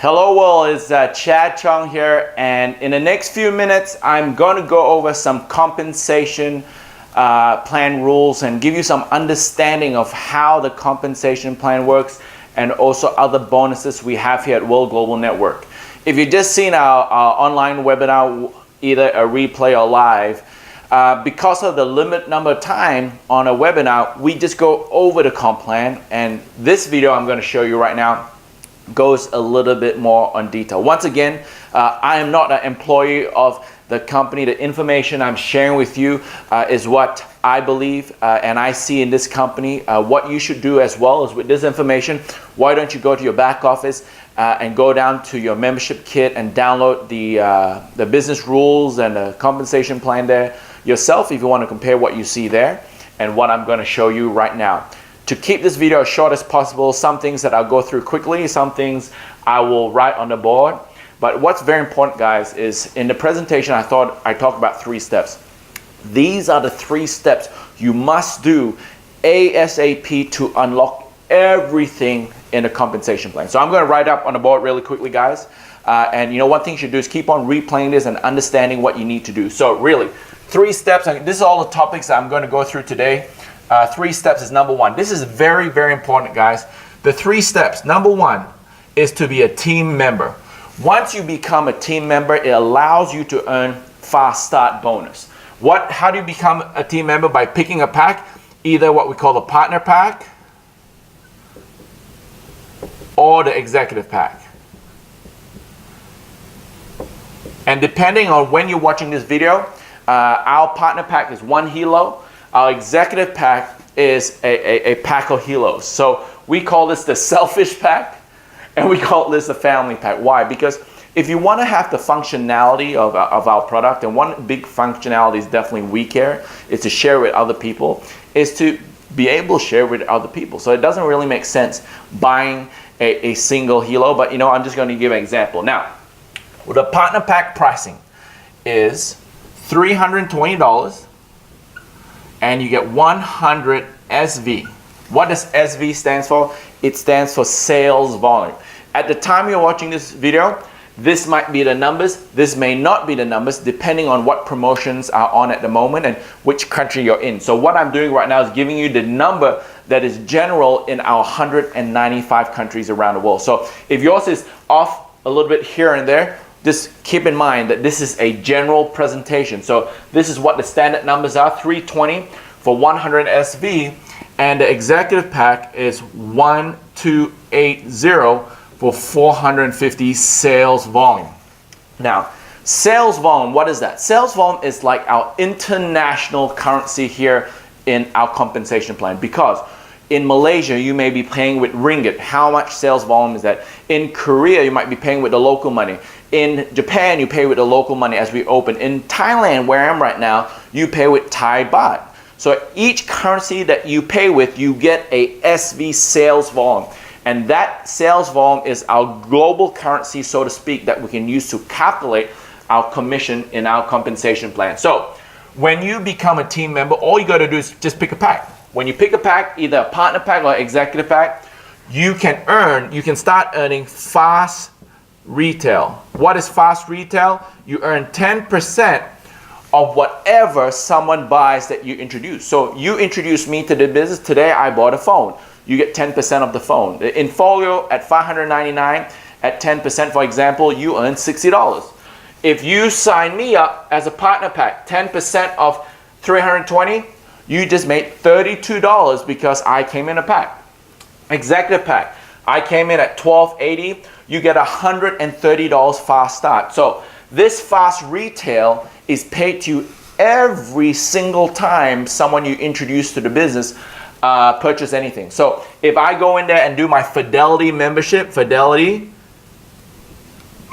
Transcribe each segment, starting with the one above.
Hello world, it's Chad Chong here, and in the next few minutes I'm going to go over some compensation plan rules and give you some understanding of how the compensation plan works and also other bonuses we have here at World Global Network. If you've just seen our online webinar, either a replay or live, because of the limited number of time on a webinar, we just go over the comp plan, and this video I'm going to show you right now goes a little bit more on detail. Once again, I am not an employee of the company. The information I'm sharing with you is what I believe and I see in this company. What you should do as well is with this information, why don't you go to your back office and go down to your membership kit and download the business rules and the compensation plan there yourself if you want to compare what you see there and what I'm going to show you right now. To keep this video as short as possible, some things that I'll go through quickly, some things I will write on the board. But what's very important, guys, is in the presentation I thought I talked about 3 steps. These are the 3 steps you must do ASAP to unlock everything in a compensation plan. So I'm going to write up on the board really quickly, guys. And you know, one thing you should do is keep on replaying this and understanding what you need to do. So really, 3 steps. This is all the topics I'm going to go through today. 3 steps is number 1. This is very, very important, guys. The 3 steps. Number 1 is to be a team member. Once you become a team member, it allows you to earn fast start bonus. How do you become a team member? By picking a pack, either what we call the partner pack or the executive pack. And depending on when you're watching this video, our partner pack is 1 helo. Our executive pack is a pack of helos. So we call this the selfish pack, and we call this the family pack. Why? Because if you want to have the functionality of our product, and one big functionality is definitely we care, is to share with other people, is to be able to share with other people. So it doesn't really make sense buying a single helo, but you know, I'm just going to give an example. Now, well, the partner pack pricing is $320. And you get 100 SV. What does SV stand for? It stands for sales volume. At the time you're watching this video, this might be the numbers, this may not be the numbers, depending on what promotions are on at the moment and which country you're in. So what I'm doing right now is giving you the number that is general in our 195 countries around the world. So if yours is off a little bit here and there, just keep in mind that this is a general presentation. So this is what the standard numbers are, 320 for 100 SV, and the executive pack is 1280 for 450 sales volume. Now, sales volume, what is that? Sales volume is like our international currency here in our compensation plan, because in Malaysia, you may be paying with ringgit. How much sales volume is that? In Korea, you might be paying with the local money. In Japan, you pay with the local money as we open. In Thailand, where I am right now, you pay with Thai baht. So each currency that you pay with, you get a SV sales volume. And that sales volume is our global currency, so to speak, that we can use to calculate our commission in our compensation plan. So when you become a team member, all you got to do is just pick a pack. When you pick a pack, either a partner pack or executive pack, you can start earning fast retail. What is fast retail? You earn 10% of whatever someone buys that you introduce. So you introduced me to the business. Today I bought a phone. You get 10% of the phone. The Infolio at $599 at 10%, for example, you earn $60. If you sign me up as a partner pack, 10% of 320, you just made $32 because I came in a pack. Executive pack, I came in at $12.80. You get $130 fast start. So this fast retail is paid to you every single time someone you introduce to the business purchase anything. So if I go in there and do my Fidelity membership, Fidelity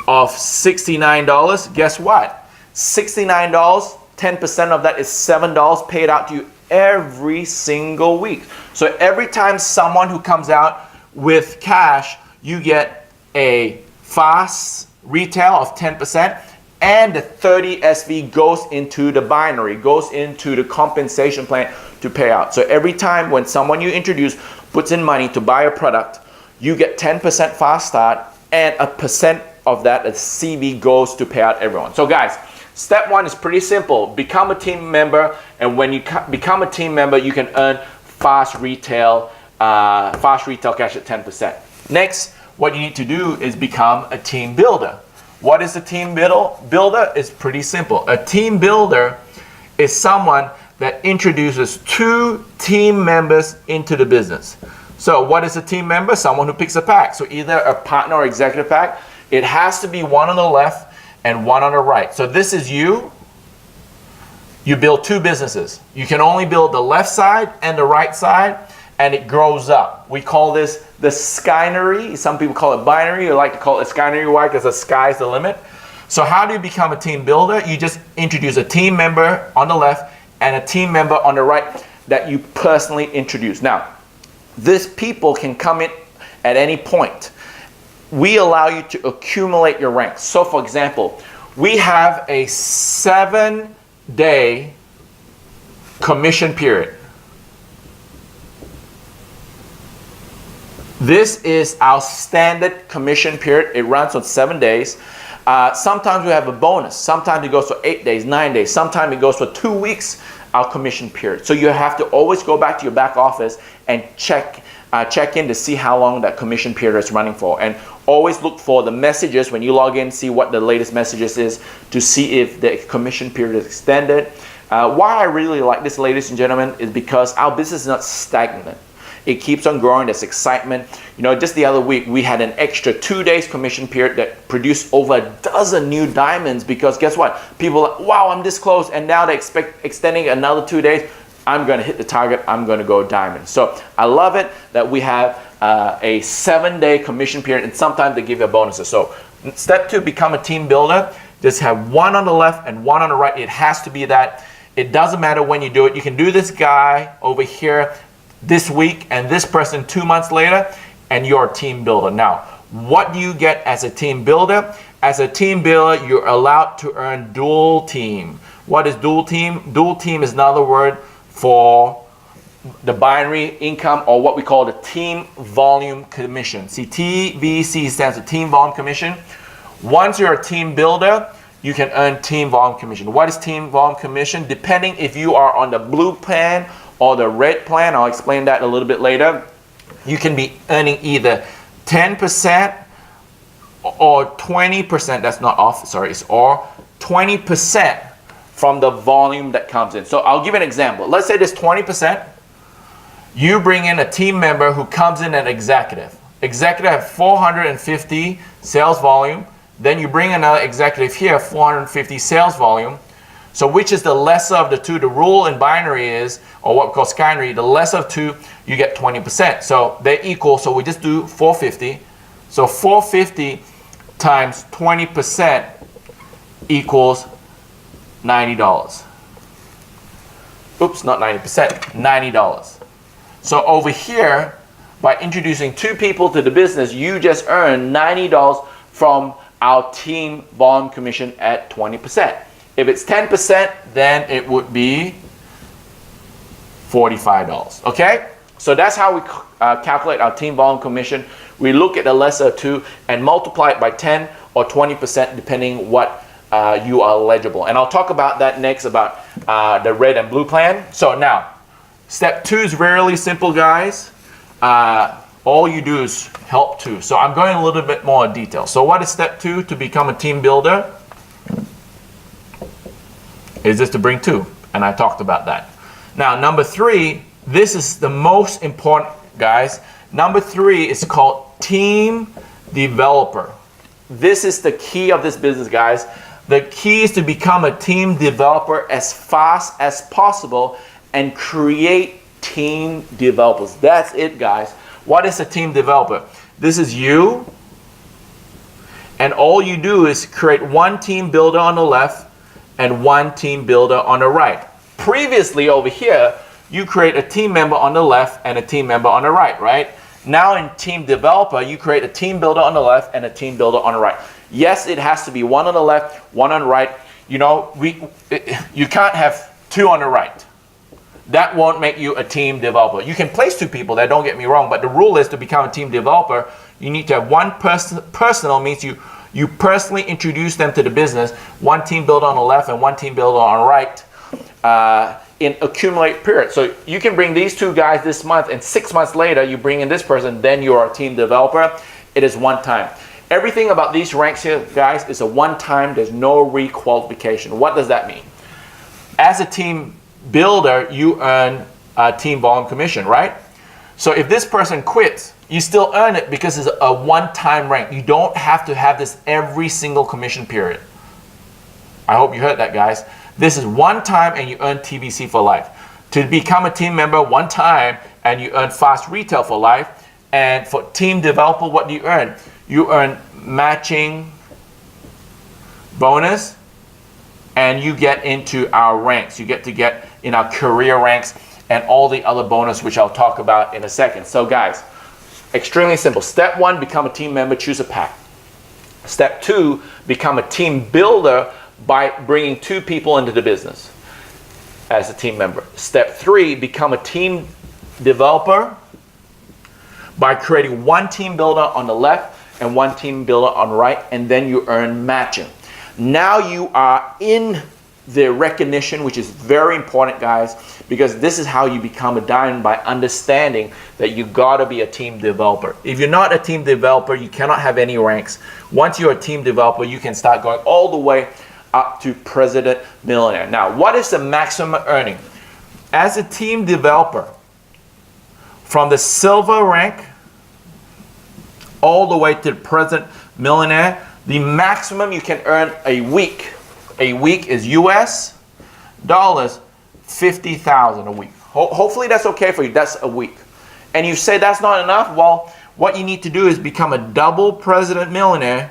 of $69, guess what? $69, 10% of that is $7 paid out to you every single week. So every time someone who comes out with cash, you get a fast retail of 10%, and the 30 SV goes into the binary, goes into the compensation plan to pay out. So every time when someone you introduce puts in money to buy a product, you get 10% fast start and a percent of that as CV goes to pay out everyone. So guys, step one is pretty simple. Become a team member, and when you become a team member, you can earn fast retail cash at 10%. Next, what you need to do is become a team builder. What is a team builder? It's pretty simple. A team builder is someone that introduces 2 team members into the business. So what is a team member? Someone who picks a pack. So either a partner or executive pack. It has to be one on the left and one on the right. So this is you. You build 2 businesses. You can only build the left side and the right side, and it grows up. We call this the skynery. Some people call it binary. I like to call it skynery. Why? Because the sky's the limit. So how do you become a team builder? You just introduce a team member on the left and a team member on the right that you personally introduce. Now, these people can come in at any point. We allow you to accumulate your ranks. So for example, we have a 7-day commission period. This is our standard commission period. It runs on 7 days. Sometimes we have a bonus. Sometimes it goes for 8 days, 9 days. Sometimes it goes for 2 weeks, our commission period. So you have to always go back to your back office and check in to see how long that commission period is running for. And always look for the messages when you log in, see what the latest messages is to see if the commission period is extended. Why I really like this, ladies and gentlemen, is because our business is not stagnant. It keeps on growing. There's excitement. You know, just the other week, we had an extra 2 days commission period that produced over a dozen new diamonds, because guess what? People are like, wow, I'm this close, and now they expect extending another 2 days. I'm going to hit the target. I'm going to go diamond. So I love it that we have a 7-day commission period, and sometimes they give you bonuses. So step 2, become a team builder. Just have one on the left and one on the right. It has to be that. It doesn't matter when you do it. You can do this guy over here this week and this person 2 months later, and you're a team builder. Now, what do you get as a team builder? As a team builder, you're allowed to earn dual team. What is dual team? Dual team is another word for the binary income, or what we call the team volume commission. See, TVC stands for team volume commission. Once you're a team builder, you can earn team volume commission. What is team volume commission? Depending if you are on the blue plan or the red plan, I'll explain that a little bit later. You can be earning either 10% or 20%, that's not off, sorry, it's or 20% from the volume that comes in. So I'll give an example. Let's say there's 20%. You bring in a team member who comes in an executive. Executive have 450 sales volume. Then you bring another executive here, 450 sales volume. So which is the lesser of the two? The rule in binary is, or what we call skynery, the lesser of two, you get 20%. So they're equal, so we just do 450. So 450 times 20% equals $90. Oops, not 90%, $90. So over here, by introducing 2 people to the business, you just earn $90 from our team volume commission at 20%. If it's 10%, then it would be $45, okay? So that's how we calculate our team volume commission. We look at the lesser of 2 and multiply it by 10 or 20% depending what you are eligible. And I'll talk about that next, about the red and blue plan. So now, step 2 is really simple, guys. All you do is help 2. So I'm going a little bit more in detail. So what is step 2 to become a team builder? Is this to bring 2, and I talked about that. Now, number 3, this is the most important, guys. Number 3 is called team developer. This is the key of this business, guys. The key is to become a team developer as fast as possible and create team developers. That's it, guys. What is a team developer? This is you, and all you do is create one team builder on the left and one team builder on the right. Previously over here, you create a team member on the left and a team member on the right, right? Now in team developer, you create a team builder on the left and a team builder on the right. Yes, it has to be one on the left, one on the right. You know, you can't have 2 on the right. that won't make you a team developer. You can place two people there, don't get me wrong, but the rule is to become a team developer, you need to have one person. Personal means you personally introduce them to the business, one team builder on the left and one team builder on the right, in accumulate period. So you can bring these two guys this month, and 6 months later you bring in this person, then you're a team developer. It is one time. Everything about these ranks here, guys, is a one time. There's no requalification. What does that mean? As a team builder, you earn a team volume commission, right? So if this person quits, you still earn it because it's a one-time rank. You don't have to have this every single commission period. I hope you heard that, guys. This is one time and you earn TVC for life. To become a team member, one time, and you earn fast retail for life. And for team developer, what do you earn? You earn matching bonus, and you get into our ranks. You get to get in our career ranks and all the other bonus, which I'll talk about in a second. So guys, extremely simple. Step 1, become a team member, choose a pack. Step 2, become a team builder by bringing 2 people into the business as a team member. Step 3, become a team developer by creating one team builder on the left and one team builder on the right, and then you earn matching. Now you are in the recognition, which is very important, guys, because this is how you become a diamond, by understanding that you gotta be a team developer. If you're not a team developer, you cannot have any ranks. Once you're a team developer, you can start going all the way up to president millionaire. Now, what is the maximum earning? As a team developer, from the silver rank all the way to the president millionaire, the maximum you can earn a week is US dollars 50,000 a week. Hopefully that's okay for you. That's a week. And you say that's not enough? Well, what you need to do is become a double president millionaire.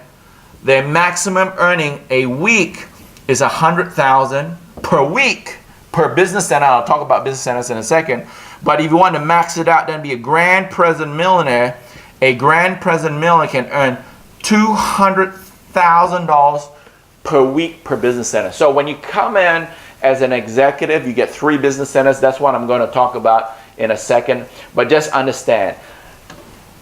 Their maximum earning a week is 100,000 per week per business center. I'll talk about business centers in a second. But if you want to max it out, then be a grand president millionaire. A grand president millionaire can earn $200,000 per week per business center. So when you come in as an executive, you get 3 business centers. That's what I'm going to talk about in a second. But just understand,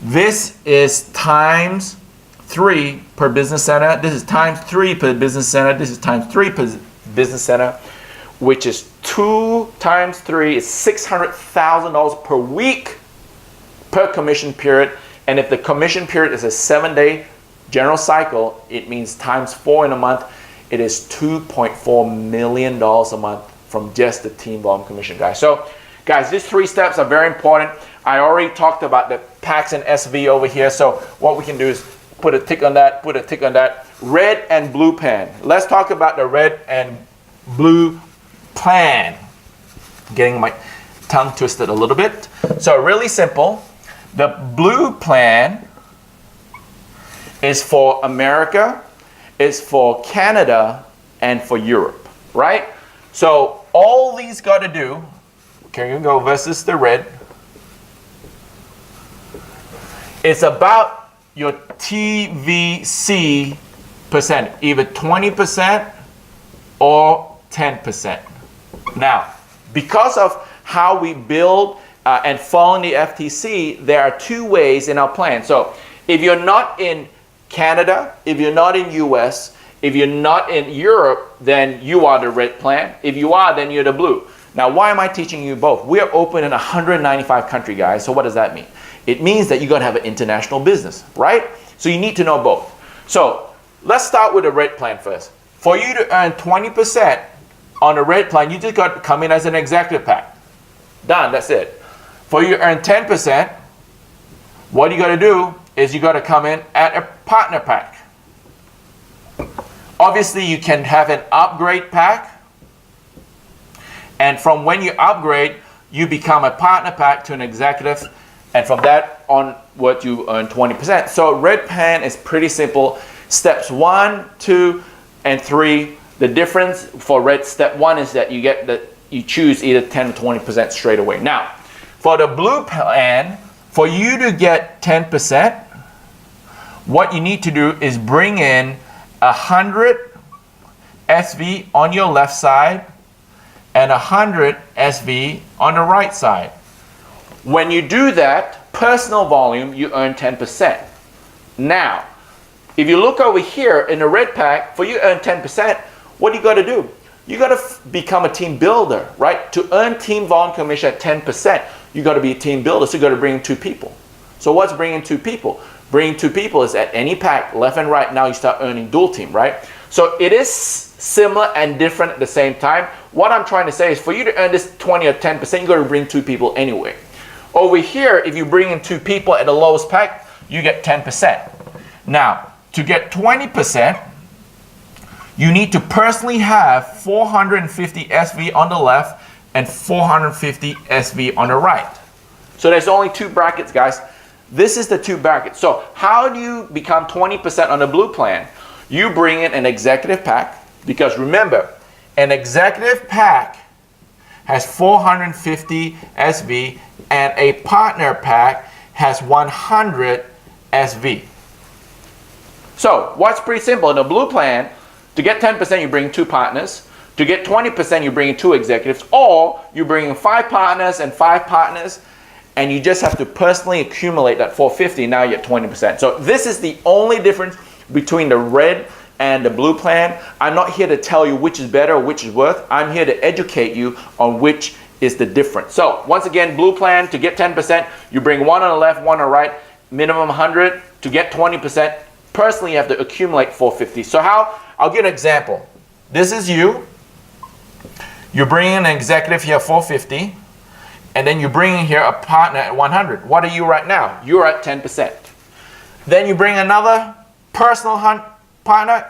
this is times 3 per business center. This is times 3 per business center. This is times 3 per business center, which is 2 times 3 is $600,000 per week per commission period. And if the commission period is a 7-day general cycle, it means times 4 in a month. It is $2.4 million a month from just the team volume commission, guys. So, guys, these 3 steps are very important. I already talked about the packs and SV over here. So what we can do is put a tick on that, put a tick on that. Red and blue plan. Let's talk about the red and blue plan. Getting my tongue twisted a little bit. So really simple. The blue plan is for America, is for Canada, and for Europe, right? So all these got to do, can you go versus the red, it's about your TVC percent, either 20% or 10%. Now, because of how we build and following the FTC, there are 2 ways in our plan. So if you're not in Canada, if you're not in US, if you're not in Europe, then you are the red plan. If you are, then you're the blue. Now, why am I teaching you both? We are open in 195 countries, guys. So what does that mean? It means that you're going to have an international business, right? So you need to know both. So let's start with the red plan first. For you to earn 20% on the red plan, you just got to come in as an executive pack. Done, that's it. For you to earn 10%, what you got to do is you got to come in at a partner pack. Obviously, you can have an upgrade pack. And from when you upgrade, you become a partner pack to an executive. And from that onward, you earn 20%. So red plan is pretty simple. Steps 1, 2, and 3. The difference for red, step 1 is that you choose either 10 or 20% straight away. Now, for the blue plan, for you to get 10%, what you need to do is bring in 100 SV on your left side and 100 SV on the right side. When you do that, personal volume, you earn 10%. Now, if you look over here in the red pack, for you to earn 10%, what do you got to do? You got to become a team builder, right? To earn team volume commission at 10%, you got to be a team builder, so you got to bring in 2 people. So what's bringing 2 people? Bringing 2 people is at any pack, left and right, now you start earning dual team, right? So it is similar and different at the same time. What I'm trying to say is for you to earn this 20 or 10%, you got to bring 2 people anyway. Over here, if you bring in 2 people at the lowest pack, you get 10%. Now, to get 20%, you need to personally have 450 SV on the left and 450 SV on the right. So there's only 2 brackets, guys. This is the 2 brackets. So how do you become 20% on the blue plan? You bring in an executive pack, because remember, an executive pack has 450 SV and a partner pack has 100 SV. So what's pretty simple? In the blue plan, to get 10%, you bring 2 partners. To get 20%, you bring in 2 executives, or you bring in 5 partners and 5 partners, and you just have to personally accumulate that 450. Now you get 20%. So this is the only difference between the red and the blue plan. I'm not here to tell you which is better or which is worth. I'm here to educate you on which is the difference. So once again, blue plan, to get 10%, you bring 1 on the left, 1 on the right, minimum 100. To get 20%, personally you have to accumulate 450. So how? I'll give an example. This is you. You bring in an executive here, 450, and then you bring in here a partner at 100. What are you right now? You're at 10%. Then you bring another personal partner,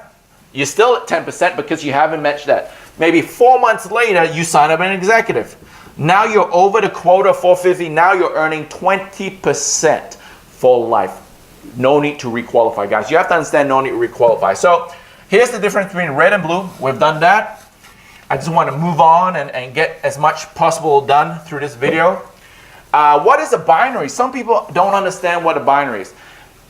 you're still at 10% because you haven't matched that. Maybe 4 months later, you sign up an executive. Now you're over the quota 450. Now you're earning 20% for life. No need to requalify, guys. You have to understand no need to requalify. So here's the difference between red and blue. We've done that. I just want to move on and get as much possible done through this video. What is a binary? Some people don't understand what a binary is.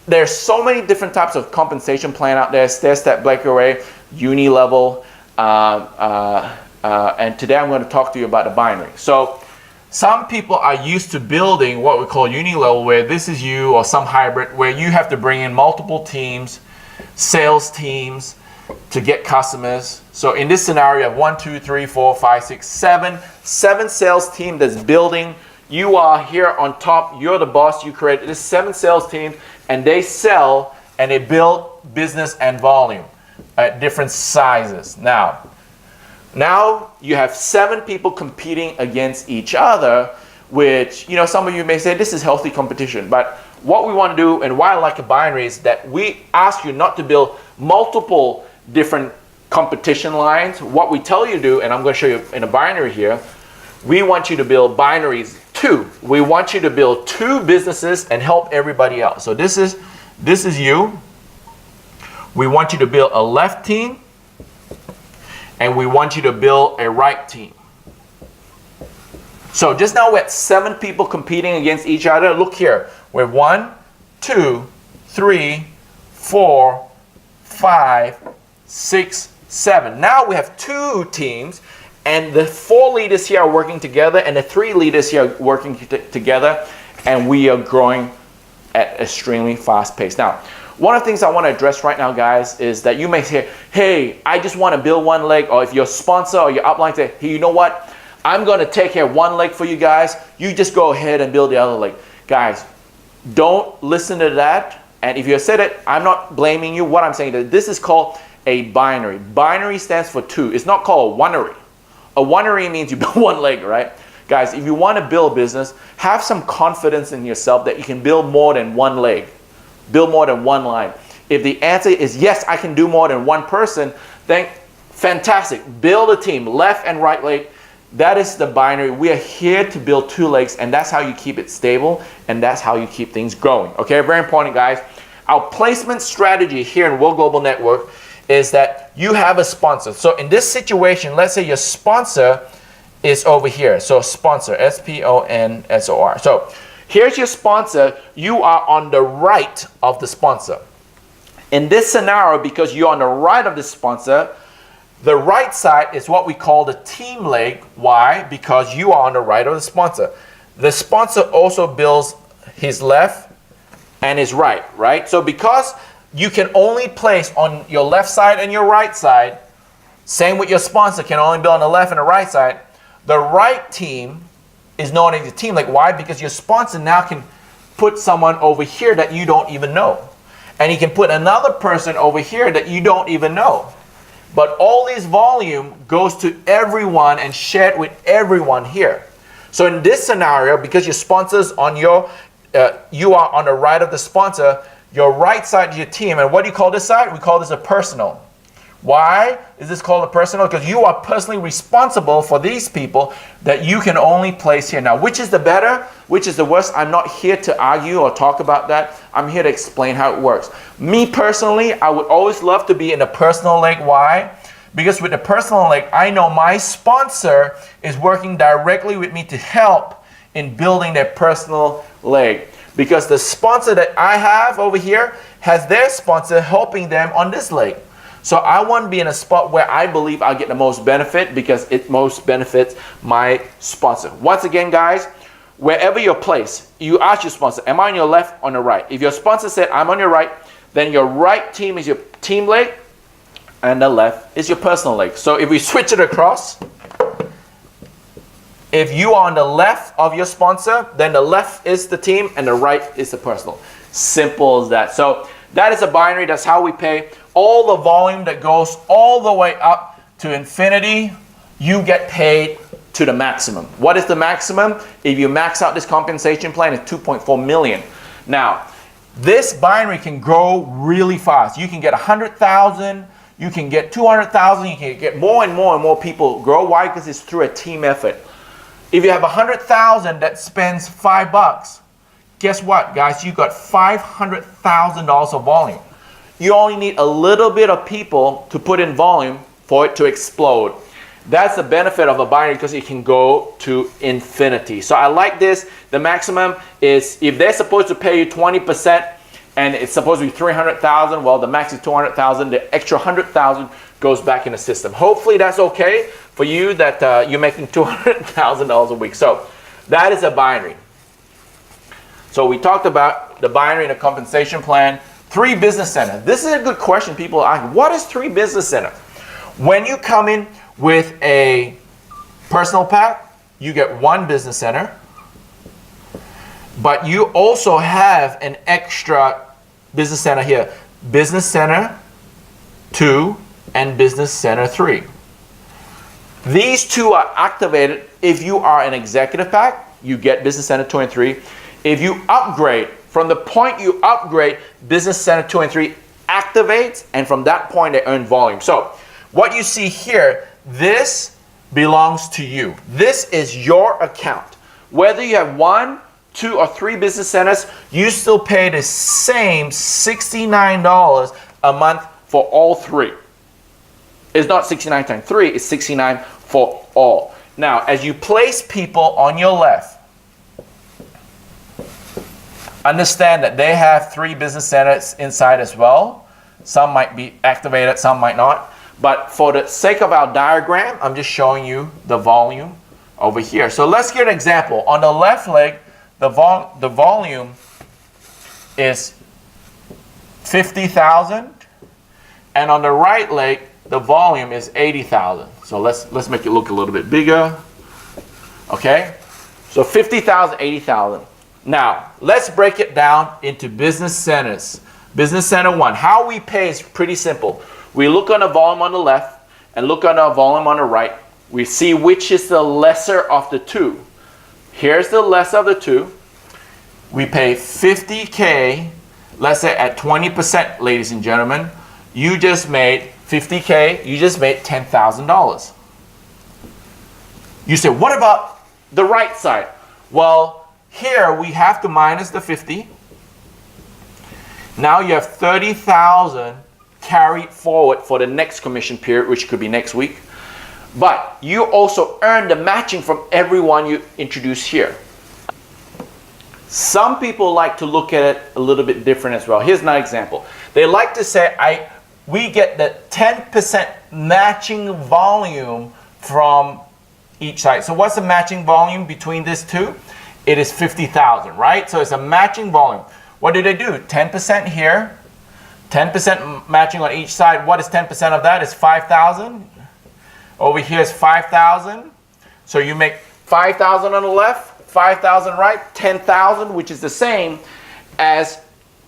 There's so many different types of compensation plan out there. Stair-step, Blake array, uni level, and today I'm going to talk to you about the binary. So some people are used to building what we call uni level, where this is you or some hybrid, where you have to bring in multiple teams, sales teams, to get customers. So in this scenario, you have 1, 2, 3, 4, 5, 6, 7 sales team that's building. You are here on top. You're the boss. You created this 7 sales team, and they sell and they build business and volume at different sizes. Now you have 7 people competing against each other, which, you know, some of you may say this is healthy competition. But what we want to do, and why I like a binary, is that we ask you not to build multiple different competition lines. What we tell you to do, and I'm going to show you in a binary here, we want you to build binaries 2. We want you to build 2 businesses and help everybody else. So this is you. We want you to build a left team, and we want you to build a right team. So just now we're at 7 people competing against each other. Look here. We're 1, 2, 3, 4, 5, 6, 7. Now we have 2 teams, and the 4 leaders here are working together, and the 3 leaders here are working together, and we are growing at extremely fast pace. Now, one of the things I want to address right now, guys, is that you may say, hey, I just want to build 1 leg, or if your sponsor or your upline say, hey, you know what? I'm going to take care of 1 leg for you guys. You just go ahead and build the other leg. Guys, don't listen to that. And if you said it, I'm not blaming you. What I'm saying is this is called a binary. Binary stands for 2. It's not called a one-ary. A one-ary means you build 1 leg, right? Guys, if you want to build business, have some confidence in yourself that you can build more than 1 leg. Build more than 1 line. If the answer is yes, I can do more than 1 person, then fantastic. Build a team, left and right leg. That is the binary. We are here to build 2 legs, and that's how you keep it stable, and that's how you keep things growing. Okay, very important, guys. Our placement strategy here in World Global Network is that you have a sponsor. So in this situation, let's say your sponsor is over here. So sponsor, S-P-O-N-S-O-R. So here's your sponsor. You are on the right of the sponsor. In this scenario, because you're on the right of the sponsor, The right side is what we call the team leg. Why? Because you are on the right of the sponsor. The sponsor also builds his left and his right, right? So because you can only place on your left side and your right side, same with your sponsor, can only build on the left and the right side, the right team is known as the team leg. Why? Because your sponsor now can put someone over here that you don't even know. And he can put another person over here that you don't even know. But all this volume goes to everyone and shared with everyone here. So in this scenario, because your sponsor's on your, you are on the right of the sponsor, your right side is your team. And what do you call this side? We call this a personal. Why is this called a personal? Because you are personally responsible for these people that you can only place here. Now, which is the better? Which is the worst? I'm not here to argue or talk about that. I'm here to explain how it works. Me personally, I would always love to be in a personal leg. Why? Because with the personal leg, I know my sponsor is working directly with me to help in building their personal leg. Because the sponsor that I have over here has their sponsor helping them on this leg. So I want to be in a spot where I believe I'll get the most benefit because it most benefits my sponsor. Once again, guys, wherever you're placed, you ask your sponsor, am I on your left or on the right? If your sponsor said, I'm on your right, then your right team is your team leg and the left is your personal leg. So if we switch it across, if you are on the left of your sponsor, then the left is the team and the right is the personal. Simple as that. So that is a binary. That's how we pay. All the volume that goes all the way up to infinity, you get paid to the maximum. What is the maximum? If you max out this compensation plan, it's 2.4 million. Now, this binary can grow really fast. You can get 100,000, you can get 200,000, you can get more and more and more people grow. Why? Because it's through a team effort. If you have 100,000 that spends $5, guess what, guys? You got $500,000 of volume. You only need a little bit of people to put in volume for it to explode. That's the benefit of a binary because it can go to infinity. So I like this. The maximum is if they're supposed to pay you 20% and it's supposed to be 300,000, well, the max is 200,000. The extra 100,000 goes back in the system. Hopefully that's okay for you that you're making $200,000 a week. So that is a binary. So we talked about the binary and the compensation plan. 3 business center. This is a good question people ask. What is 3 business center? When you come in with a personal pack, you get 1 business center, but you also have an extra business center here. Business center 2 and business center 3. These 2 are activated if you are an executive pack. You get business center 2 and 3. If you upgrade, from the point you upgrade, business center 2 and 3 activates, and from that point they earn volume. So what you see here, this belongs to you. This is your account. Whether you have 1, 2, or 3 business centers, you still pay the same $69 a month for all 3. It's not 69 times 3, it's 69 for all. Now, as you place people on your left, understand that they have 3 business centers inside as well. Some might be activated, some might not. But for the sake of our diagram, I'm just showing you the volume over here. So let's get an example. On the left leg, the volume is 50,000. And on the right leg, the volume is 80,000. So let's make it look a little bit bigger. Okay? So 50,000, 80,000. Now, let's break it down into business centers. Business center 1. How we pay is pretty simple. We look on the volume on the left and look on the volume on the right. We see which is the lesser of the 2. Here's the lesser of the 2. We pay 50K, let's say at 20%, ladies and gentlemen. You just made 50K, you just made $10,000. You say, what about the right side? Well, here we have to minus the 50. Now you have 30,000 carried forward for the next commission period, which could be next week. But you also earn the matching from everyone you introduce here. Some people like to look at it a little bit different as well. Here's an example. They like to say, we get the 10% matching volume from each side. So what's the matching volume between these two? It is 50,000, right? So it's a matching volume. What do they do? 10% here, 10% matching on each side. What is 10% of that? It's 5,000. Over here is 5,000. So you make 5,000 on the left, 5,000 right, 10,000, which is the same as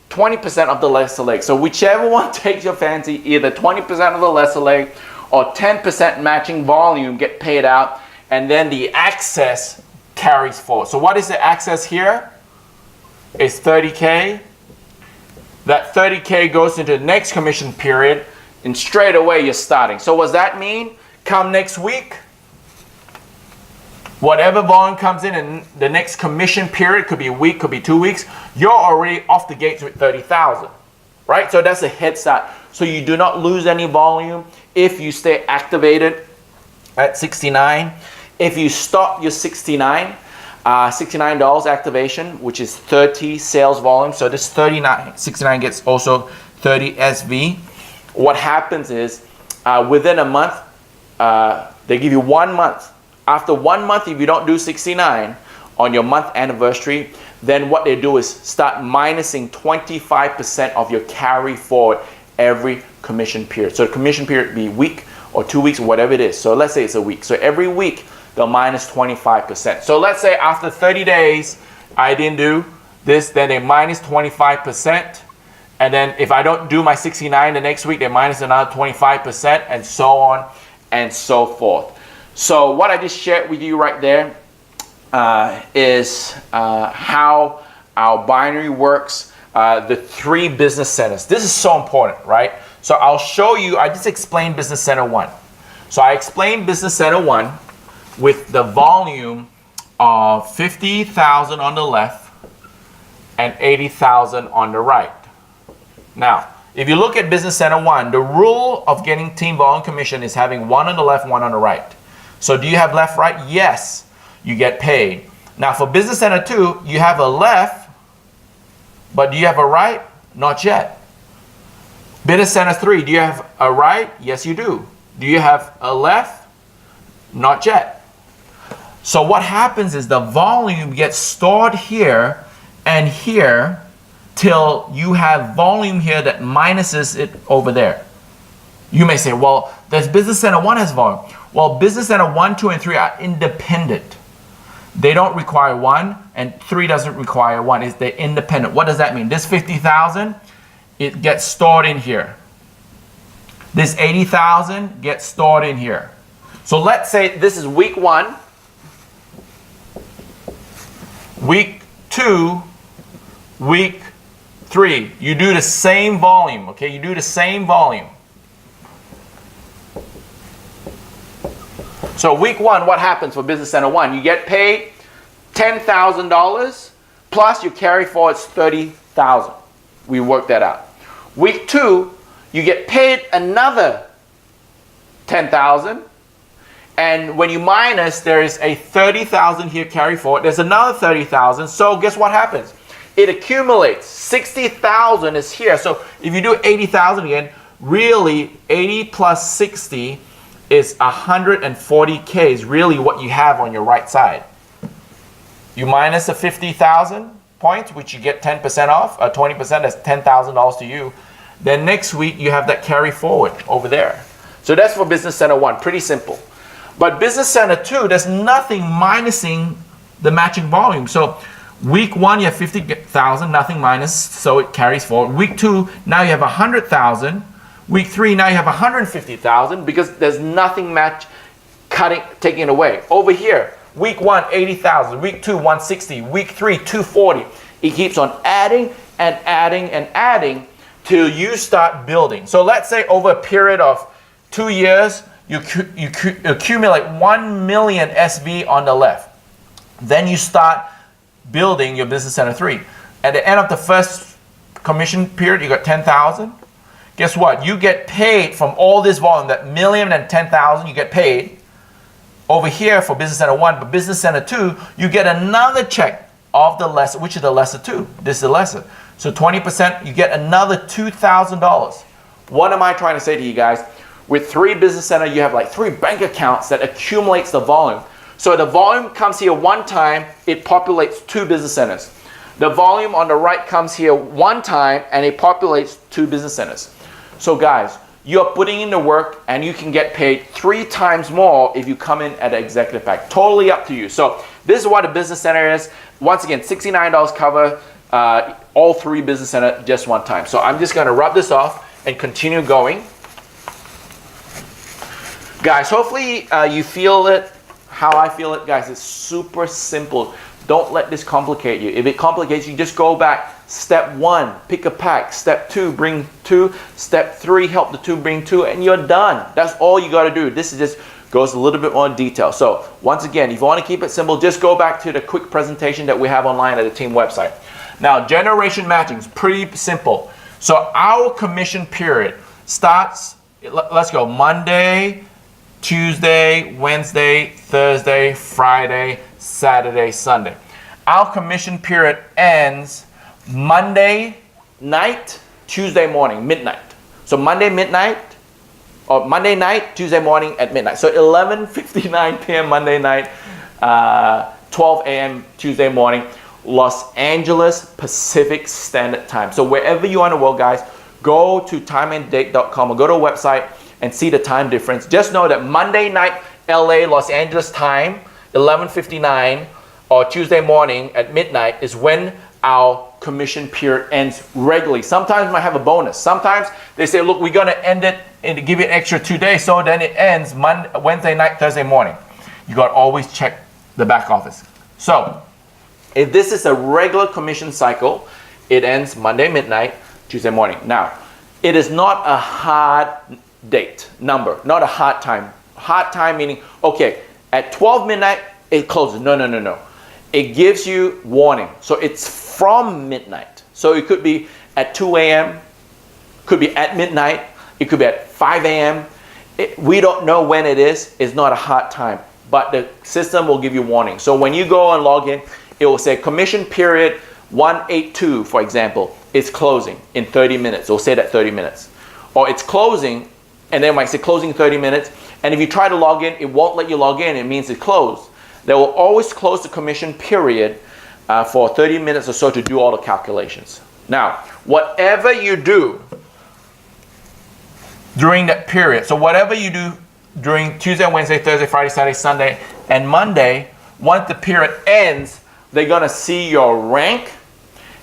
20% of the lesser leg. So whichever one takes your fancy, either 20% of the lesser leg or 10% matching volume get paid out, and then the excess carries forward. So what is the excess here? It's 30K. That 30K goes into the next commission period, and straight away you're starting. So what does that mean? Come next week, whatever volume comes in the next commission period, could be a week, could be 2 weeks, you're already off the gates with 30,000, right? So that's a head start. So you do not lose any volume if you stay activated at 69. If you stop your $69 activation, which is 30 sales volume, so this 69 gets also 30 SV. What happens is within a month, they give you 1 month. After 1 month, if you don't do 69 on your month anniversary, then what they do is start minusing 25% of your carry forward every commission period. So the commission period be a week or 2 weeks, whatever it is. So let's say it's a week. So every week, they'll minus 25%. So let's say after 30 days, I didn't do this, then they minus 25%. And then if I don't do my 69 the next week, they minus another 25%, and so on and so forth. So what I just shared with you right there is how our binary works, the 3 business centers. This is so important, right? So I'll show you, I just explained business center 1. So I explained business center 1 with the volume of 50,000 on the left and 80,000 on the right. Now, if you look at business center 1, the rule of getting team volume commission is having 1 on the left, 1 on the right. So do you have left, right? Yes, you get paid. Now for business center 2, you have a left, but do you have a right? Not yet. Business center 3, do you have a right? Yes, you do. Do you have a left? Not yet. So what happens is the volume gets stored here and here till you have volume here that minuses it over there. You may say, well, there's business center 1 has volume. Well, business center 1, 2, and 3 are independent. They don't require 1, and 3 doesn't require 1. They're independent. What does that mean? This 50,000, it gets stored in here. This 80,000 gets stored in here. So let's say this is week 1, week 2, week 3. You do the same volume, okay? You do the same volume. So week 1, what happens for business center 1? You get paid $10,000 plus your carry forward is 30,000. We worked that out. Week 2, you get paid another 10,000, and when you minus, there is a 30,000 here carry forward. There's another 30,000. So guess what happens? It accumulates. 60,000 is here. So if you do 80,000 again, really 80 plus 60 is 140K is really what you have on your right side. You minus the 50,000 points, which you get 10% off, 20%, that's $10,000 to you. Then next week you have that carry forward over there. So that's for business center 1, pretty simple. But business center 2, there's nothing minusing the matching volume. So week 1 you have 50,000, nothing minus, so it carries forward. Week 2, now you have 100,000. Week 3, now you have 150,000 because there's nothing taking it away. Over here, week 1, 80,000. Week 2, 160. Week 3, 240. It keeps on adding and adding and adding till you start building. So let's say over a period of 2 years, you accumulate 1 million SV on the left. Then you start building your business center 3. At the end of the first commission period, you got 10,000. Guess what? You get paid from all this volume, that million and 10,000, you get paid over here for business center 1, but business center 2, you get another check of the lesser, which is the lesser 2. This is the lesser. So 20%, you get another $2,000. What am I trying to say to you guys? With 3 business center, you have like 3 bank accounts that accumulates the volume. So the volume comes here one time, it populates 2 business centers. The volume on the right comes here one time and it populates 2 business centers. So guys, you're putting in the work and you can get paid 3 times more if you come in at an executive pack. Totally up to you. So this is what a business center is. Once again, $69 cover all 3 business center just one time. So I'm just gonna rub this off and continue going. Guys, hopefully you feel it how I feel it. Guys, it's super simple. Don't let this complicate you. If it complicates you, just go back. Step 1, pick a pack. Step 2, bring 2. Step 3, help the 2 bring 2, and you're done. That's all you got to do. This is just goes a little bit more in detail. So once again, if you want to keep it simple, just go back to the quick presentation that we have online at the team website. Now, generation matching is pretty simple. So our commission period starts, let's go, Monday, Tuesday, Wednesday, Thursday, Friday, Saturday, Sunday. Our commission period ends Monday night, Tuesday morning, midnight. So Monday midnight, or Monday night, Tuesday morning at midnight. So 11:59 p.m. Monday night, 12 a.m. Tuesday morning, Los Angeles Pacific Standard Time. So wherever you are in the world, guys, go to timeanddate.com or go to a website and see the time difference. Just know that Monday night, LA, Los Angeles time, 11:59, or Tuesday morning at midnight is when our commission period ends regularly. Sometimes we might have a bonus. Sometimes they say, look, we're gonna end it and give you an extra 2 days, so then it ends Wednesday night, Thursday morning. You gotta always check the back office. So if this is a regular commission cycle, it ends Monday midnight, Tuesday morning. Now, it is not a hard date number, not a hard time. Hard time meaning, okay, at 12 midnight, it closes. No, no, no, no. It gives you warning. So it's from midnight. So it could be at 2 a.m., could be at midnight, it could be at 5 a.m. We don't know when it is. It's not a hard time, but the system will give you warning. So when you go and log in, it will say commission period 182, for example, is closing in 30 minutes. It will say that 30 minutes. Or it's closing, and then it might say closing 30 minutes. And if you try to log in, it won't let you log in. It means it's closed. They will always close the commission period for 30 minutes or so to do all the calculations. Now, whatever you do during that period, so whatever you do during Tuesday, Wednesday, Thursday, Friday, Saturday, Sunday, and Monday, once the period ends, they're gonna see your rank,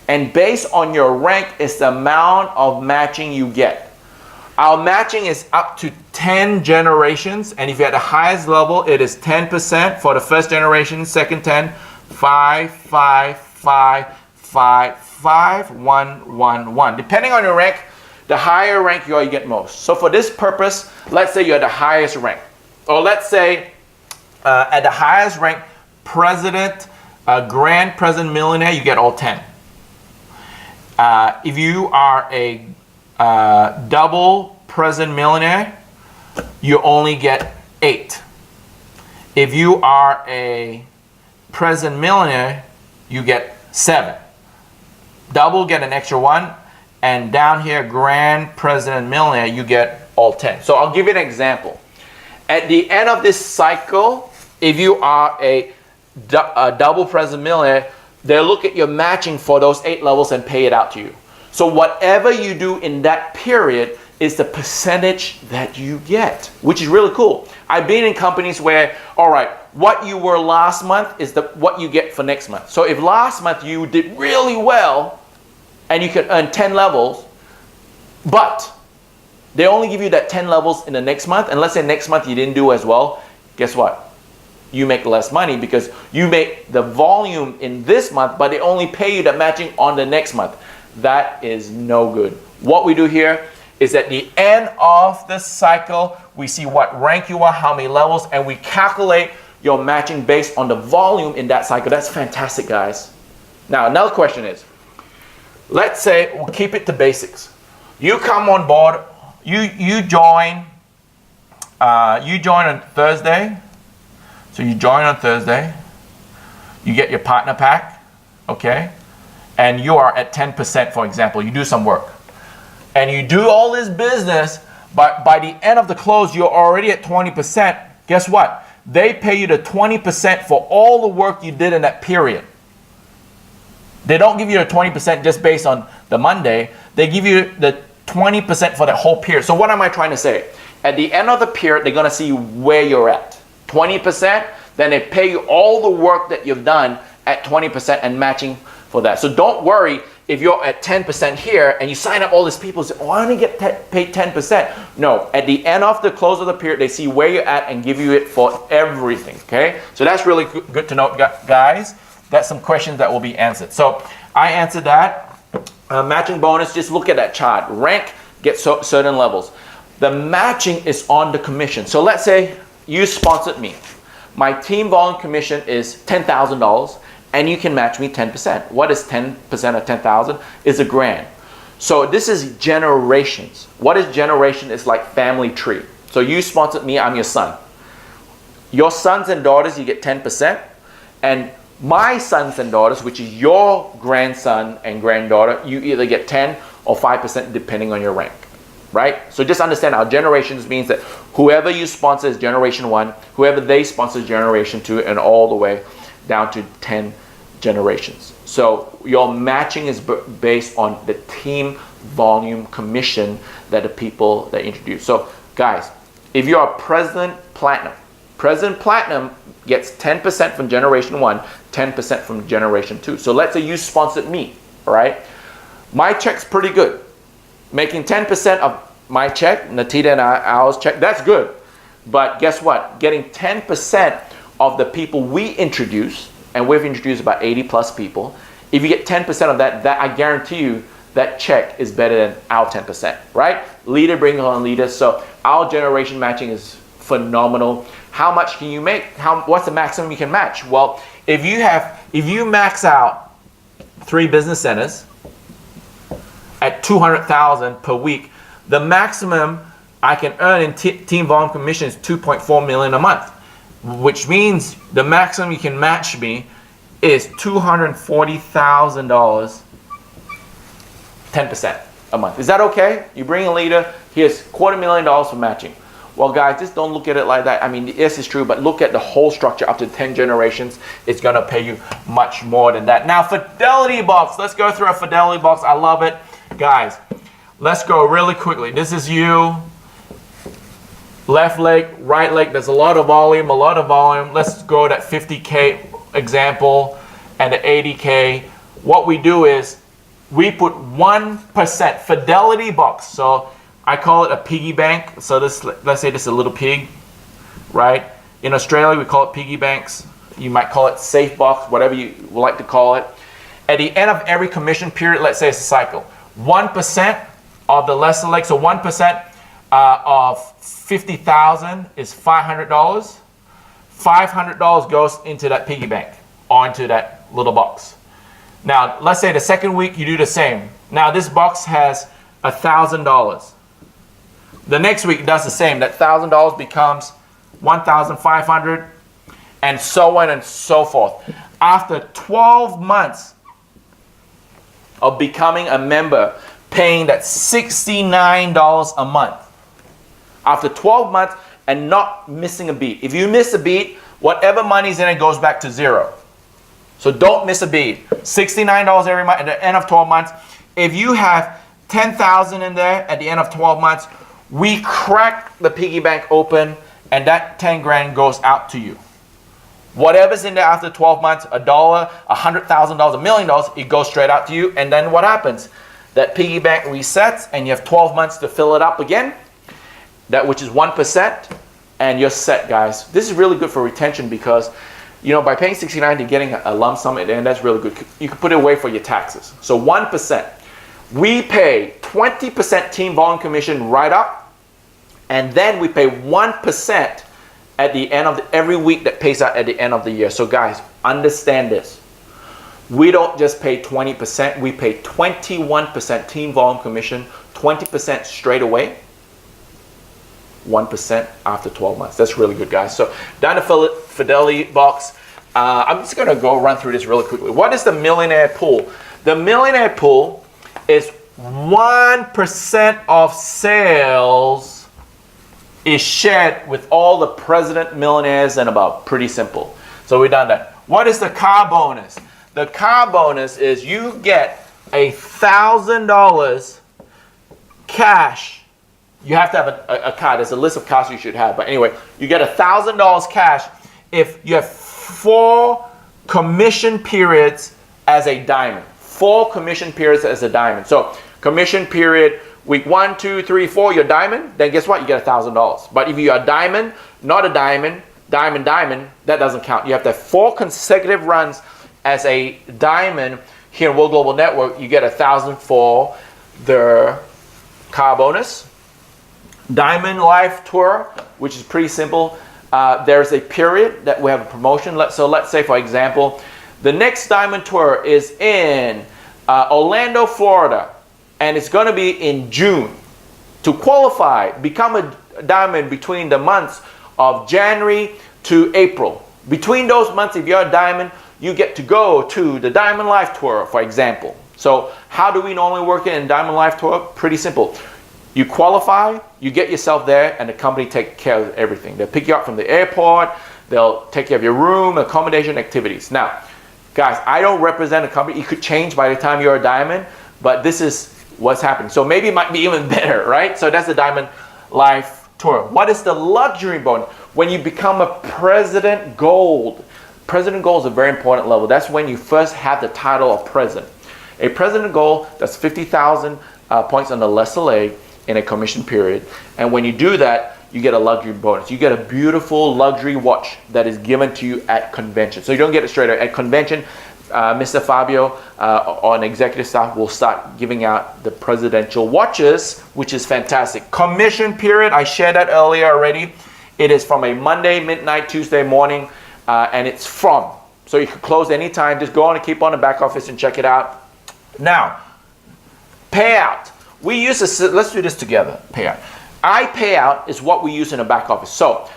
and based on your rank is the amount of matching you get. Our matching is up to 10 generations, and if you're at the highest level, it is 10% for the first generation, second 10, 5, 5, 5, 5, 5, 1, 1, 1. Depending on your rank, the higher rank you are, you get most. So for this purpose, let's say you're at the highest rank. Or let's say at the highest rank, president, grand president millionaire, you get all 10. If you are a double president millionaire, you only get 8. If you are a president millionaire, you get 7. Double, get an extra 1, and down here, grand president millionaire, you get all 10. So I'll give you an example. At the end of this cycle, if you are a double president millionaire, they'll look at your matching for those 8 levels and pay it out to you. So whatever you do in that period is the percentage that you get, which is really cool. I've been in companies where, all right, what you were last month is what you get for next month. So if last month you did really well and you could earn 10 levels, but they only give you that 10 levels in the next month, and let's say next month you didn't do as well, guess what? You make less money because you make the volume in this month, but they only pay you that matching on the next month. That is no good. What we do here is at the end of the cycle, we see what rank you are, how many levels, and we calculate your matching based on the volume in that cycle. That's fantastic, guys. Now, another question is, let's say we'll keep it to basics. You come on board, you join on Thursday. So you join on Thursday, you get your partner pack, okay? And you are at 10%, for example. You do some work. And you do all this business, But by the end of the close, you're already at 20%. Guess what? They pay you the 20% for all the work you did in that period. They don't give you the 20% just based on the Monday. They give you the 20% for the whole period. So what am I trying to say? At the end of the period, they're going to see where you're at. 20%, then they pay you all the work that you've done at 20% and matching for that. So don't worry if you're at 10% here and you sign up all these people and say, oh, I only get paid 10%. No, at the end of the close of the period, they see where you're at and give you it for everything, okay? So that's really good to know, guys. That's some questions that will be answered. So I answered that. Matching bonus, just look at that chart. Rank gets certain levels. The matching is on the commission. So let's say you sponsored me. My team volume commission is $10,000 and you can match me 10%. What is 10% of 10,000? It's $1,000. So this is generations. What is generation? It's like family tree. So you sponsored me, I'm your son. Your sons and daughters, you get 10%. And my sons and daughters, which is your grandson and granddaughter, you either get 10 or 5% depending on your rank, right? So just understand our generations means that whoever you sponsor is generation 1, whoever they sponsor is generation 2, and all the way down to 10 generations. So your matching is based on the team volume commission that the people that introduce. So guys, if you are President Platinum gets 10% from generation 1, 10% from generation 2. So let's say you sponsored me, all right? My check's pretty good. Making 10% of my check, Natita and ours check, that's good. But guess what? Getting 10% of the people we introduce, and we've introduced about 80 plus people, if you get 10% of that, I guarantee you that check is better than our 10%, right? Leader brings on leaders. So our generation matching is phenomenal. How much can you make? What's the maximum you can match? Well, if you max out 3 business centers at $200,000 per week, the maximum I can earn in team volume commission is $2.4 million a month, which means the maximum you can match me is $240,000, 10% a month. Is that okay? You bring a leader, here's $250,000 for matching. Well, guys, just don't look at it like that. I mean, yes, it's true, but look at the whole structure up to 10 generations. It's going to pay you much more than that. Now, Fidelity Box. Let's go through a Fidelity Box. I love it. Guys, let's go really quickly. This is you. Left leg, right leg. There's a lot of volume, Let's go that 50K example and the 80K. What we do is we put 1% Fidelity Box. So I call it a piggy bank. So this, let's say this is a little pig, right? In Australia, we call it piggy banks. You might call it safe box, whatever you would like to call it. At the end of every commission period, let's say it's a cycle, 1% of the lesser leg, so 1% of 50,000 is $500. $500 goes into that piggy bank, onto that little box. Now, let's say the second week you do the same. Now this box has $1,000. The next week it does the same. That $1,000 becomes $1,500, and so on and so forth. After 12 months of becoming a member, paying that $69 a month. After 12 months and not missing a beat. If you miss a beat, whatever money's in it goes back to zero. So don't miss a beat. $69 every month at the end of 12 months. If you have $10,000 in there at the end of 12 months, we crack the piggy bank open and that 10 grand goes out to you. Whatever's in there after 12 months, $1, $100,000, $1 million, it goes straight out to you. And then what happens? That piggy bank resets and you have 12 months to fill it up again, that which is 1%, and you're set, guys. This is really good for retention because, you know, by paying $69 to getting a lump sum at the end, that's really good. You can put it away for your taxes. So 1%. We pay 20% team volume commission right up, and then we pay 1% at the end of every week that pays out at the end of the year. So guys, understand this. We don't just pay 20%, we pay 21% team volume commission, 20% straight away, 1% after 12 months. That's really good, guys. So down the Fidelity Box, I'm just gonna go run through this really quickly. What is the millionaire pool? The millionaire pool is 1% of sales is shared with all the president millionaires and above. Pretty simple. So we've done that. What is the car bonus? The car bonus is you get $1,000 cash. You have to have a car. There's a list of cars you should have. But anyway, you get $1,000 cash if you have 4 commission periods as a diamond. 4 commission periods as a diamond. So commission period, week 1, 2, 3, 4, you're diamond, then guess what? You get $1,000. But if you're a diamond, not a diamond, diamond, that doesn't count. You have to have 4 consecutive runs as a diamond here in World Global Network. You get $1,000 for the car bonus. Diamond Life Tour, which is pretty simple. There's a period that we have a promotion. So let's say, for example, the next Diamond Tour is in Orlando, Florida, and it's going to be in June. To qualify, become a diamond between the months of January to April. Between those months, if you're a diamond, you get to go to the Diamond Life Tour, for example. So how do we normally work it in Diamond Life Tour? Pretty simple. You qualify, you get yourself there, and the company take care of everything. They'll pick you up from the airport, they'll take care of your room, accommodation, activities. Now, guys, I don't represent a company. It could change by the time you're a diamond, but this is what's happening. So maybe it might be even better, right? So that's the Diamond Life Tour. What is the luxury bonus? When you become a President Gold. President Gold is a very important level. That's when you first have the title of President. A President Gold, that's 50,000 points on the lesser leg in a commission period. And when you do that, you get a luxury bonus. You get a beautiful luxury watch that is given to you at convention. So you don't get it straight away. At convention, Mr. Fabio on executive staff will start giving out the presidential watches, which is fantastic. Commission period, I shared that earlier already. It is from a Monday, midnight, Tuesday morning, and it's from. So you can close anytime. Just go on and keep on the back office and check it out. Now, payout. We use this, let's do this together, payout. Payout is what we use in the back office. So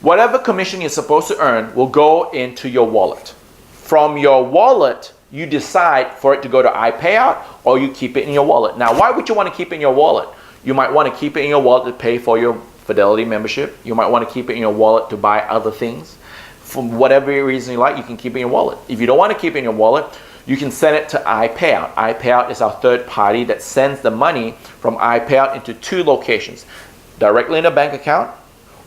whatever commission you're supposed to earn will go into your wallet. From your wallet, you decide for it to go to iPayout or you keep it in your wallet. Now, why would you want to keep it in your wallet? You might want to keep it in your wallet to pay for your Fidelity membership. You might want to keep it in your wallet to buy other things. For whatever reason you like, you can keep it in your wallet. If you don't want to keep it in your wallet, you can send it to iPayout. iPayout is our third party that sends the money from iPayout into 2 locations. Directly in a bank account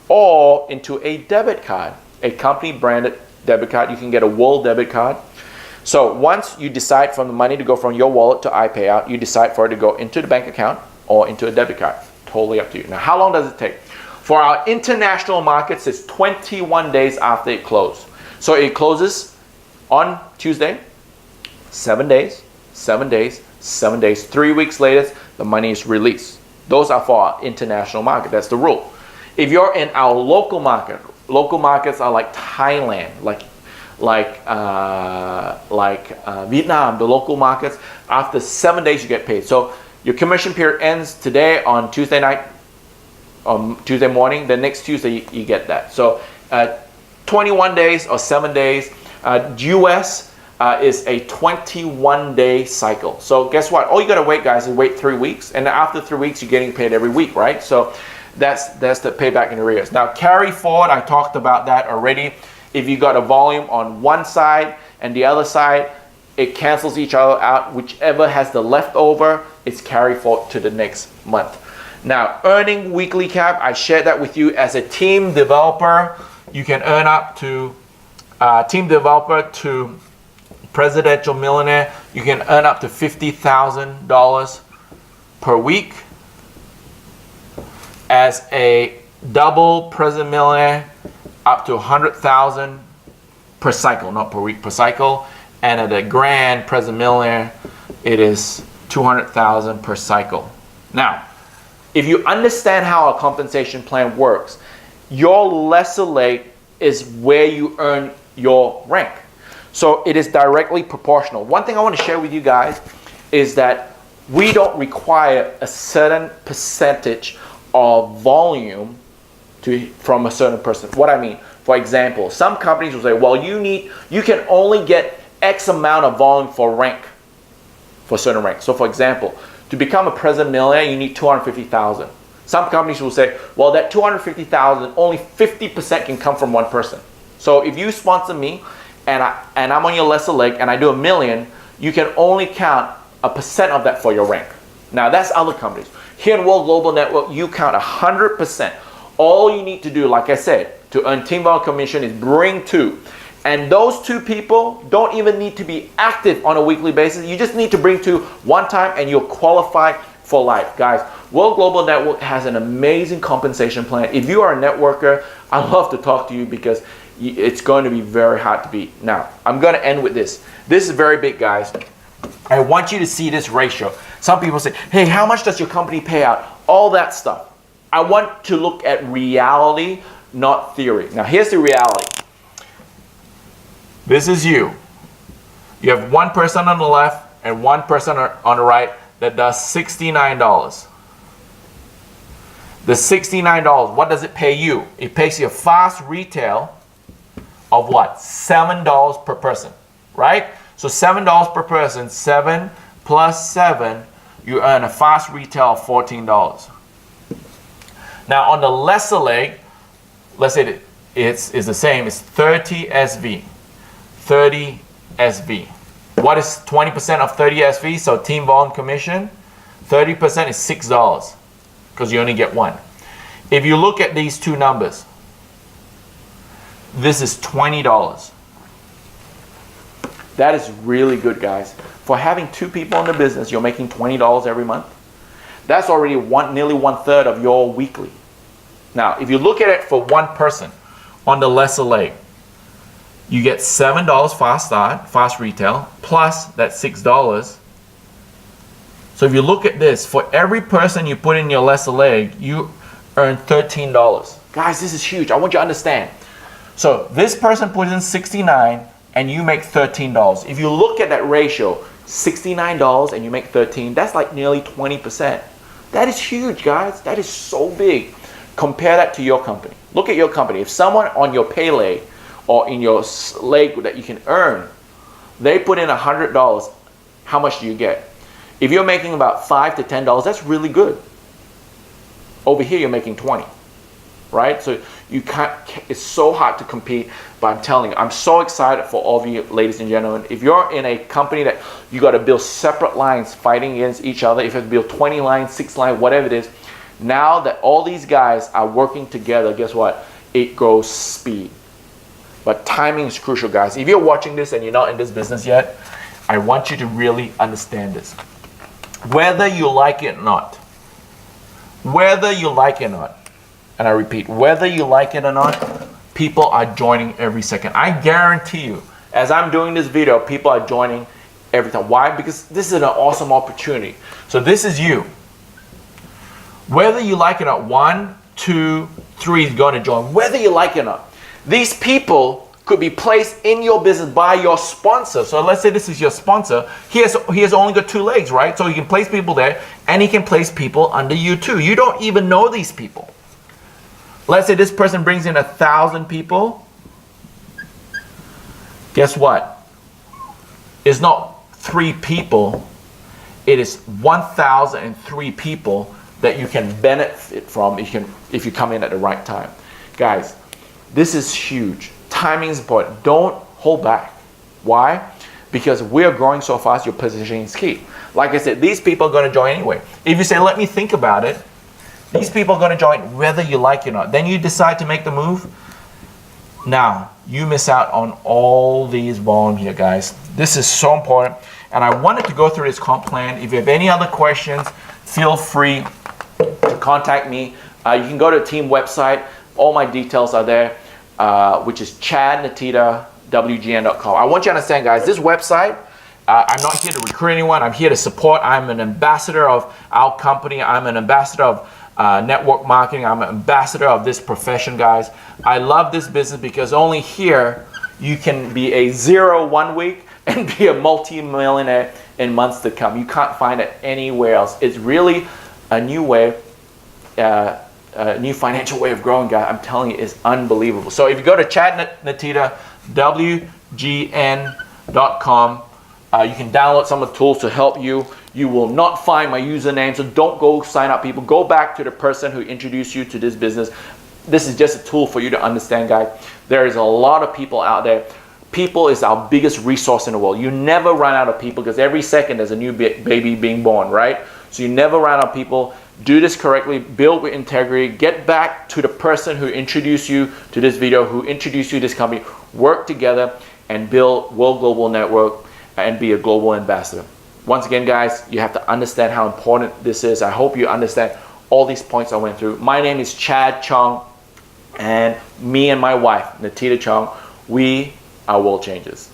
or into a debit card. A company branded debit card. You can get a World debit card. So once you decide from the money to go from your wallet to iPayout, you decide for it to go into the bank account or into a debit card. Totally up to you. Now, how long does it take? For our international markets, it's 21 days after it closes. So it closes on Tuesday, 7 days, 7 days, 7 days. 3 weeks later, the money is released. Those are for our international market. That's the rule. If you're in our local markets are like Thailand, like Vietnam, the local markets. After 7 days, you get paid. So your commission period ends today on Tuesday night, Tuesday morning. The next Tuesday, you get that. So 21 days or 7 days. US is a 21-day cycle. So guess what? All you gotta wait, guys, is wait 3 weeks, and after 3 weeks, you're getting paid every week, right? So that's the payback in arrears. Now, carry forward, I talked about that already. If you got a volume on one side and the other side, it cancels each other out. Whichever has the leftover, it's carry forward to the next month. Now, earning weekly cap, I shared that with you as a team developer. You can earn up to team developer to presidential millionaire. You can earn up to $50,000 per week. As a double president millionaire, up to $100,000 per cycle, not per week, per cycle. And at a grand president millionaire, it is $200,000 per cycle. Now, if you understand how a compensation plan works, your lesser leg is where you earn your rank. So it is directly proportional. One thing I want to share with you guys is that we don't require a certain percentage of volume from a certain person. What I mean, for example, some companies will say, well, you can only get X amount of volume for rank, for certain rank. So for example, to become a president millionaire, you need 250,000. Some companies will say, well, that 250,000, only 50% can come from one person. So if you sponsor me and I'm on your lesser leg and I do $1 million, you can only count 1% of that for your rank. Now that's other companies. Here in World Global Network, you count 100%. All you need to do, like I said, to earn Team VSG commission is bring 2. And those 2 people don't even need to be active on a weekly basis. You just need to bring 2 one time and you'll qualify for life. Guys, World Global Network has an amazing compensation plan. If you are a networker, I'd love to talk to you because it's going to be very hard to beat. Now, I'm going to end with this. This is very big, guys. I want you to see this ratio. Some people say, hey, how much does your company pay out? All that stuff. I want to look at reality, not theory. Now, here's the reality. This is you. You have one person on the left and one person on the right that does $69. The $69, what does it pay you? It pays you a fast retail of what? $7 per person, right? So $7 per person, 7 plus 7, you earn a fast retail of $14. Now on the lesser leg, let's say it's the same, it's 30 SV. 30 SV. What is 20% of 30 SV? So Team VSG commission, 30% is $6 because you only get one. If you look at these 2 numbers, this is $20. That is really good, guys. For having 2 people in the business, you're making $20 every month. That's already nearly 1/3 of your weekly. Now, if you look at it for one person on the lesser leg, you get $7 fast start, fast retail, plus that $6. So if you look at this, for every person you put in your lesser leg, you earn $13. Guys, this is huge. I want you to understand. So this person puts in 69 and you make $13. If you look at that ratio, $69 and you make 13, that's like nearly 20%. That is huge, guys. That is so big. Compare that to your company. Look at your company. If someone on your pay leg or in your leg that you can earn, they put in $100, how much do you get? If you're making about $5 to $10, that's really good. Over here, you're making 20, right? So you can't, it's so hard to compete, but I'm telling you, I'm so excited for all of you, ladies and gentlemen. If you're in a company that you got to build separate lines fighting against each other, if you have to build 20 lines, 6 lines, whatever it is, now that all these guys are working together, guess what? It grows speed. But timing is crucial, guys. If you're watching this and you're not in this business yet, I want you to really understand this. Whether you like it or not, whether you like it or not, and I repeat, whether you like it or not, people are joining every second. I guarantee you, as I'm doing this video, people are joining every time. Why? Because this is an awesome opportunity. So this is you. Whether you like it or not, 1, 2, 3 is going to join. Whether you like it or not. These people could be placed in your business by your sponsor. So let's say this is your sponsor. He has only got 2 legs, right? So he can place people there and he can place people under you too. You don't even know these people. Let's say this person brings in 1,000 people. Guess what? It's not 3 people. It is 1,003 people that you can benefit from if you come in at the right time. Guys, this is huge. Timing is important. Don't hold back. Why? Because we're growing so fast, your positioning is key. Like I said, these people are going to join anyway. If you say, let me think about it, these people are going to join whether you like it or not. Then you decide to make the move. Now, you miss out on all these volume here, guys. This is so important. And I wanted to go through this comp plan. If you have any other questions, feel free to contact me. You can go to the team website. All my details are there, which is chadnatitawgn.com. I want you to understand, guys, this website, I'm not here to recruit anyone. I'm here to support. I'm an ambassador of our company. I'm an ambassador of network marketing. I'm an ambassador of this profession, guys. I love this business because only here you can be a 0 1 week and be a multi-millionaire in months to come. You can't find it anywhere else. It's really a new way, a new financial way of growing, guys. I'm telling you, it's unbelievable. So if you go to chadnatitawgn.com, You can download some of the tools to help you. You will not find my username, so don't go sign up people. Go back to the person who introduced you to this business. This is just a tool for you to understand, guys. There is a lot of people out there. People is our biggest resource in the world. You never run out of people because every second there's a new baby being born, right? So you never run out of people. Do this correctly, build with integrity, get back to the person who introduced you to this video, who introduced you to this company, work together and build World Global Network and be a global ambassador. Once again, guys, you have to understand how important this is. I hope you understand all these points I went through. My name is Chad Chong, and me and my wife, Natita Chong, we are world changers.